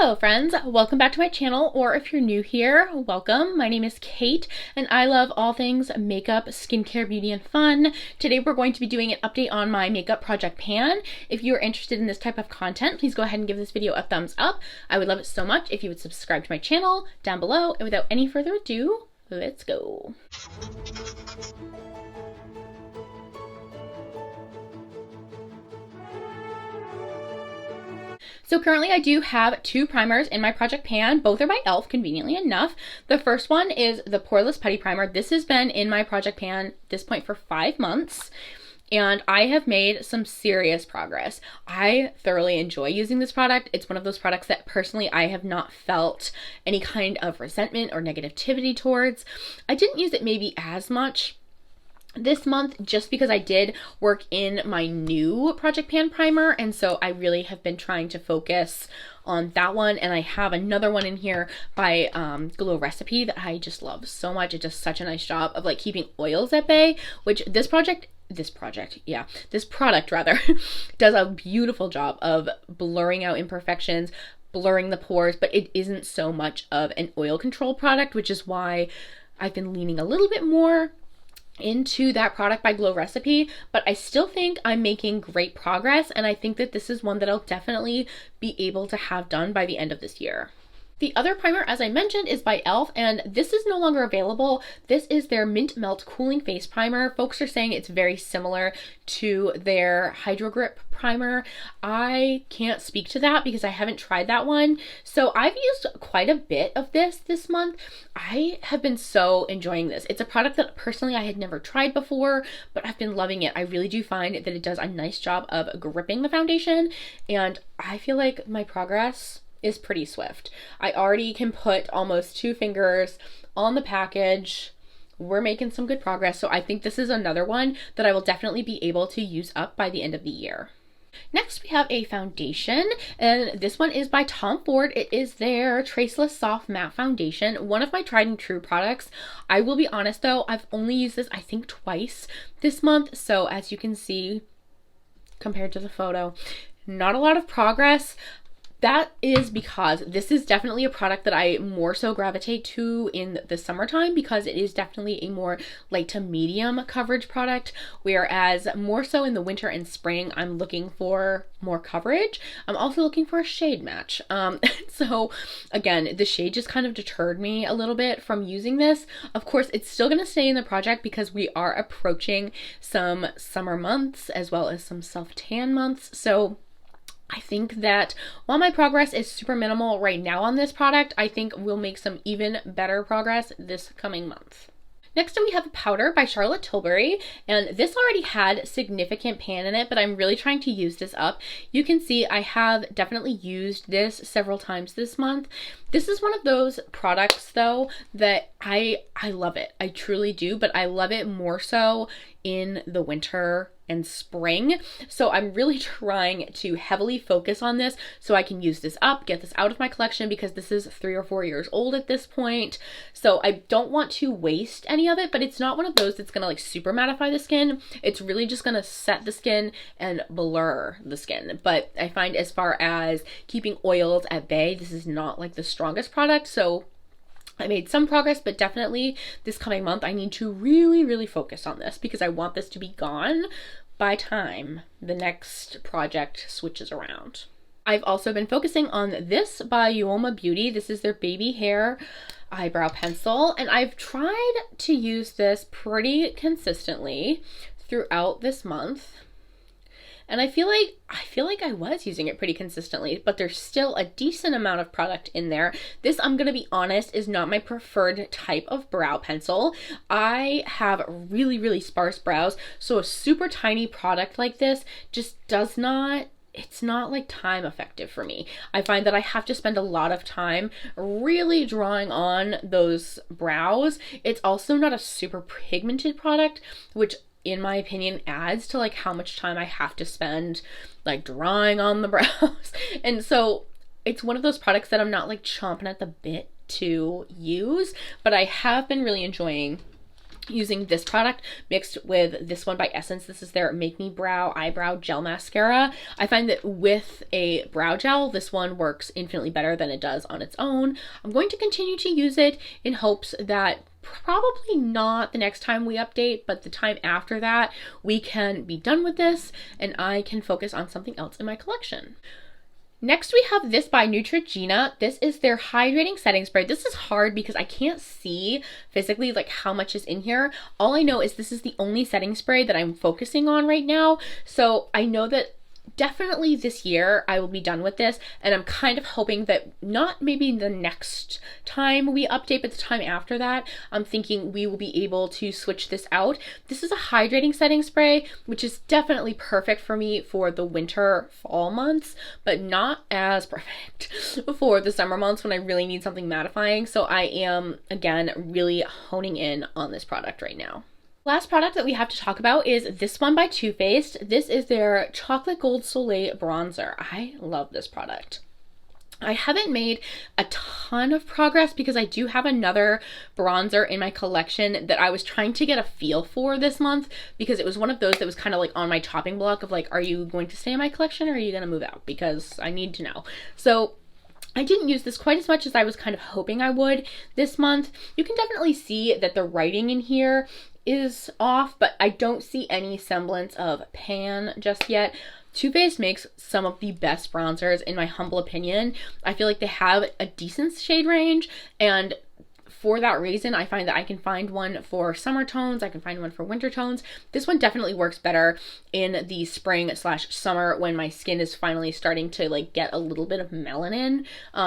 Hello friends, welcome back to my channel, or if you're new here, welcome. My name is Kate and I love all things makeup, skincare, beauty, and fun. Today we're going to be doing an update on my makeup project pan. If you're interested in this type of content, please go ahead and give this video a thumbs up. I would love it so much if you would subscribe to my channel down below, and without any further ado, let's go. So currently I do have two primers in my project pan. Both are by e.l.f. conveniently enough. The first one is the Poreless Putty Primer. This has been in my project pan at this point for 5 months. And I have made some serious progress. I thoroughly enjoy using this product. It's one of those products that personally I have not felt any kind of resentment or negativity towards. I didn't use it maybe as much this month just because I did work in my new project pan primer, and so I really have been trying to focus on that one. And I have another one in here by Glow Recipe that I just love so much. It does such a nice job of like keeping oils at bay, which this product rather does a beautiful job of blurring out imperfections, blurring the pores, but it isn't so much of an oil control product, which is why I've been leaning a little bit more into that product by Glow Recipe. But I still think I'm making great progress, and I think that this is one that I'll definitely be able to have done by the end of this year. The other primer, as I mentioned, is by e.l.f. and this is no longer available. This is their Mint Melt Cooling Face Primer. Folks are saying it's very similar to their Hydro Grip primer. I can't speak to that because I haven't tried that one. So I've used quite a bit of this month. I have been so enjoying this. It's a product that personally I had never tried before, but I've been loving it. I really do find that it does a nice job of gripping the foundation, and I feel like my progress is pretty swift. I already can put almost 2 fingers on the package. We're making some good progress. So I think this is another one that I will definitely be able to use up by the end of the year. Next, we have a foundation, and this one is by Tom Ford. It is their Traceless Soft Matte Foundation, one of my tried and true products. I will be honest though, I've only used this I think twice this month. So as you can see, compared to the photo, not a lot of progress. That is because this is definitely a product that I more so gravitate to in the summertime, because it is definitely a more light to medium coverage product, whereas more so in the winter and spring I'm looking for more coverage. I'm also looking for a shade match. So again, the shade just kind of deterred me a little bit from using this. Of course, it's still going to stay in the project because we are approaching some summer months as well as some self-tan months. So I think that while my progress is super minimal right now on this product, I think we'll make some even better progress this coming month. Next up, we have a powder by Charlotte Tilbury, and this already had significant pan in it, but I'm really trying to use this up. You can see I have definitely used this several times this month. This is one of those products though that I love it. I truly do, but I love it more so in the winter and spring. So I'm really trying to heavily focus on this so I can use this up, get this out of my collection, because this is 3 or 4 years old at this point. So I don't want to waste any of it, but it's not one of those that's gonna like super mattify the skin. It's really just gonna set the skin and blur the skin. But I find as far as keeping oils at bay, this is not like the strongest product. So I made some progress, but definitely this coming month I need to really focus on this because I want this to be gone by time the next project switches around. I've also been focusing on this by Uoma Beauty. This is their baby hair eyebrow pencil, and I've tried to use this pretty consistently throughout this month. And I feel like I was using it pretty consistently, but there's still a decent amount of product in there. This, I'm gonna be honest, is not my preferred type of brow pencil. I have really sparse brows, so a super tiny product like this just does not, it's not like time effective for me. I find that I have to spend a lot of time really drawing on those brows. It's also not a super pigmented product, which in my opinion adds to like how much time I have to spend like drawing on the brows. And so it's one of those products that I'm not like chomping at the bit to use, but I have been really enjoying using this product mixed with this one by Essence. This is their Make Me Brow Eyebrow Gel Mascara. I find that with a brow gel, this one works infinitely better than it does on its own. I'm going to continue to use it in hopes that probably not the next time we update, but the time after that, we can be done with this and I can focus on something else in my collection. Next, we have this by Neutrogena. This is their hydrating setting spray. This is hard because I can't see physically like how much is in here. All I know is this is the only setting spray that I'm focusing on right now. So I know that definitely this year I will be done with this, and I'm kind of hoping that not maybe the next time we update, but the time after that, I'm thinking we will be able to switch this out. This is a hydrating setting spray, which is definitely perfect for me for the winter fall months, but not as perfect for the summer months when I really need something mattifying. So I am, again, really honing in on this product right now. Last product that we have to talk about is this one by Too Faced. This is their Chocolate Gold Soleil Bronzer. I love this product. I haven't made a ton of progress because I do have another bronzer in my collection that I was trying to get a feel for this month, because it was one of those that was kind of like on my chopping block of like, are you going to stay in my collection or are you going to move out? Because I need to know. So I didn't use this quite as much as I was kind of hoping I would this month. You can definitely see that the writing in here is off, but I don't see any semblance of pan just yet. Too Faced makes some of the best bronzers in my humble opinion. I feel like they have a decent shade range, and for that reason, I find that I can find one for summer tones, I can find one for winter tones. This one definitely works better in the spring/summer when my skin is finally starting to like get a little bit of melanin,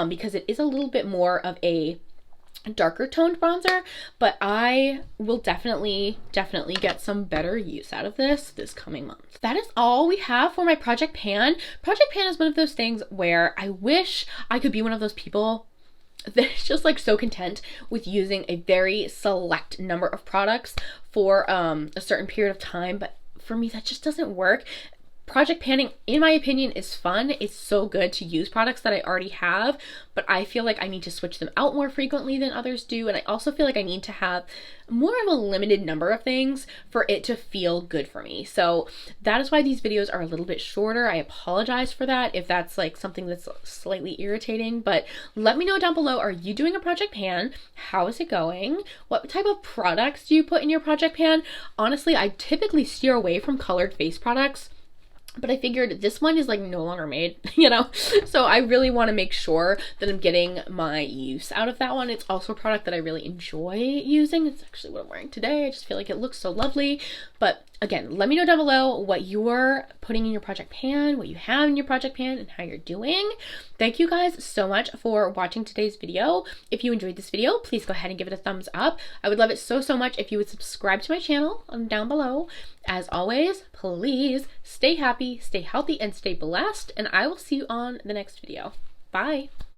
because it is a little bit more of a darker toned bronzer, but I will definitely get some better use out of this coming month. That is all we have for my Project Pan. Project Pan is one of those things where I wish I could be one of those people that's just like so content with using a very select number of products for a certain period of time, but for me that just doesn't work. Project panning, in my opinion, is fun. It's so good to use products that I already have, but I feel like I need to switch them out more frequently than others do, and I also feel like I need to have more of a limited number of things for it to feel good for me. So that is why these videos are a little bit shorter. I apologize for that if that's like something that's slightly irritating, but let me know down below, are you doing a Project Pan? How is it going? What type of products do you put in your Project Pan? Honestly, I typically steer away from colored face products, but I figured this one is like no longer made, you know? So I really want to make sure that I'm getting my use out of that one. It's also a product that I really enjoy using. It's actually what I'm wearing today. I just feel like it looks so lovely. But again, let me know down below what you're putting in your Project Pan, what you have in your Project Pan, and how you're doing. Thank you guys so much for watching today's video. If you enjoyed this video, please go ahead and give it a thumbs up. I would love it so much if you would subscribe to my channel down below. As always, please stay happy, stay healthy, and stay blessed, and I will see you on the next video. Bye!